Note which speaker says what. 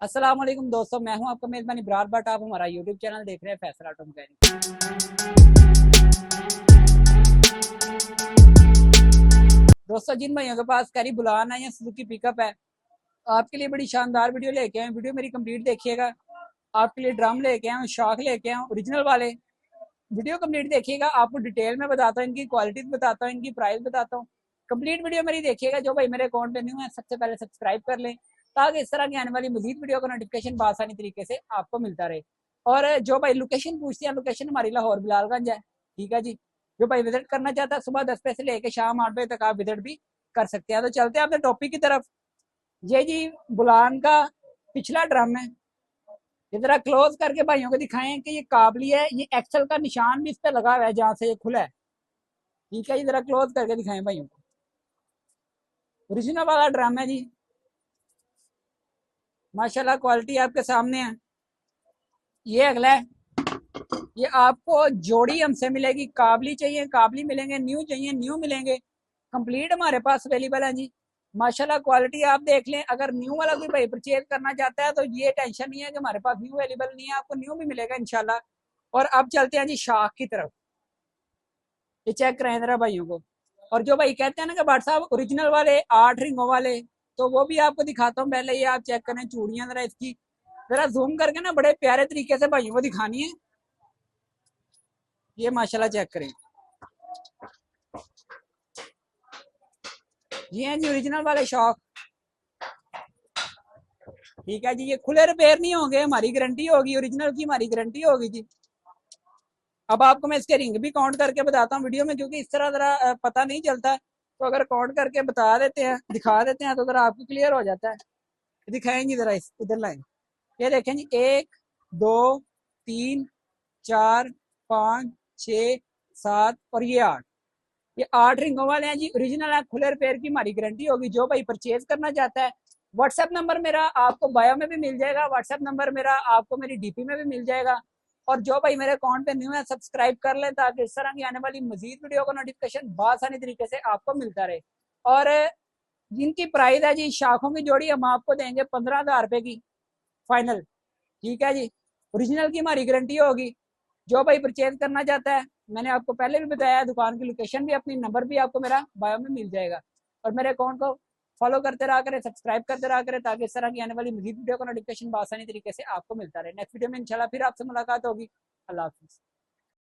Speaker 1: अस्सलाम वालेकुम दोस्तों, मैं हूं आपका मेजबान इब्रार भट्ट। आप हमारा यूट्यूब चैनल देख रहे हैं फैसल ऑटो मैकेनिक। दोस्तों, जिन भाइयों के पास कैरी बुलान है या सुजुकी पिकअप है, आपके लिए बड़ी शानदार वीडियो लेके आए। वीडियो मेरी कंप्लीट देखिएगा। आपके लिए ड्रम लेके आए, शॉक लेके आए ओरिजिनल वाले। वीडियो कंप्लीट देखिएगा, आपको डिटेल में बताता हूँ, इनकी क्वालिटी बताता हूँ, इनकी प्राइस बताता हूँ। कंप्लीट वीडियो मेरी देखिएगा। जो भाई मेरे अकाउंट पे न्यू है, सबसे पहले सब्सक्राइब कर लें, ताकि इस तरह की आने वाली मजीद वीडियो का नोटिफिकेशन आसानी तरीके से आपको मिलता रहे। और जो भाई लोकेशन पूछते हैं, लोकेशन हमारी लाहौर बिलालगंज है। ठीक है जी। जो भाई विजिट करना चाहता है, सुबह 10 बजे से लेकर शाम 8 बजे तक आप विजिट भी कर सकते हैं। तो चलते हैं अपने टॉपिक की तरफ। ये जी बुलान का पिछला ड्रम है। ये जरा क्लोज करके भाइयों को दिखाएं कि ये काबली है। ये एक्सल का निशान भी इस पे लगा हुआ है जहां से ये खुला है। ठीक है, ये जरा क्लोज करके दिखाएं भाइयों को। ओरिजिनल वाला ड्रम है जी। माशाल्लाह क्वालिटी आपके सामने है। ये अगला है। ये आपको जोड़ी हमसे मिलेगी। काबली चाहिए काबली मिलेंगे, न्यू चाहिए न्यू मिलेंगे। कंप्लीट हमारे पास अवेलेबल है जी। माशाल्लाह क्वालिटी आप देख लें। अगर न्यू वाला कोई भाई परचेज करना चाहता है तो ये टेंशन नहीं है कि हमारे पास न्यू अवेलेबल नहीं है, आपको न्यू भी मिलेगा इंशाल्लाह। और अब चलते हैं जी शाख की तरफ। ये चेक करें जरा भाइयों को। और जो भाई कहते हैं ना कि भाट साहब ओरिजिनल वाले 8 रिंगों वाले, तो वो भी आपको दिखाता हूँ। पहले ये आप चेक करें चूड़ियां जरा इसकी, जरा जूम करके ना बड़े प्यारे तरीके से भाइयों को दिखानी है। ये माशाल्लाह चेक करें। ये हैं जी ओरिजिनल वाले शॉक। ठीक है जी। ये खुले रिपेयर नहीं होंगे, हमारी गारंटी होगी, ओरिजिनल की हमारी गारंटी होगी जी। अब आपको मैं इसके रिंग भी काउंट करके बताता हूँ वीडियो में, क्योंकि इस तरह जरा पता नहीं चलता। तो अगर काउंट करके बता देते हैं, दिखा देते हैं, तो जरा आपको क्लियर हो जाता है। दिखाएंगे जरा इधर लाइन। ये देखें जी, 1, 2, 3, 4, 5, 6, 7 और ये 8। ये 8 रिंगों वाले हैं जी। ओरिजिनल है, खुले रिपेयर की हमारी गारंटी होगी। जो भाई परचेज करना चाहता है, व्हाट्सएप नंबर मेरा आपको बायो में भी मिल जाएगा, व्हाट्सएप नंबर मेरा आपको मेरी डीपी में भी मिल जाएगा। और जो भाई मेरे अकाउंट पे न्यू है, सब्सक्राइब कर लें, ताकि इस तरह की आने वाली मजीद वीडियो का नोटिफिकेशन आसानी तरीके से आपको मिलता रहे। और जिनकी प्राइस है जी, शाखों की जोड़ी हम आपको देंगे 15,000 रुपए की फाइनल। ठीक है जी। ओरिजिनल की हमारी गारंटी होगी। जो भाई परचेज करना चाहता है, मैंने आपको पहले भी बताया, दुकान की लोकेशन भी, अपनी नंबर भी आपको मेरा बायो में मिल जाएगा। और मेरे अकाउंट को फॉलो करते रहा करें, सब्सक्राइब करते रहा करें, ताकि इस तरह की आने वाली मजीद वीडियो का नोटिफिकेशन आसानी तरीके से आपको मिलता रहे। नेक्स्ट वीडियो में इंशाल्लाह फिर आपसे मुलाकात होगी। अल्लाह हाफिज़।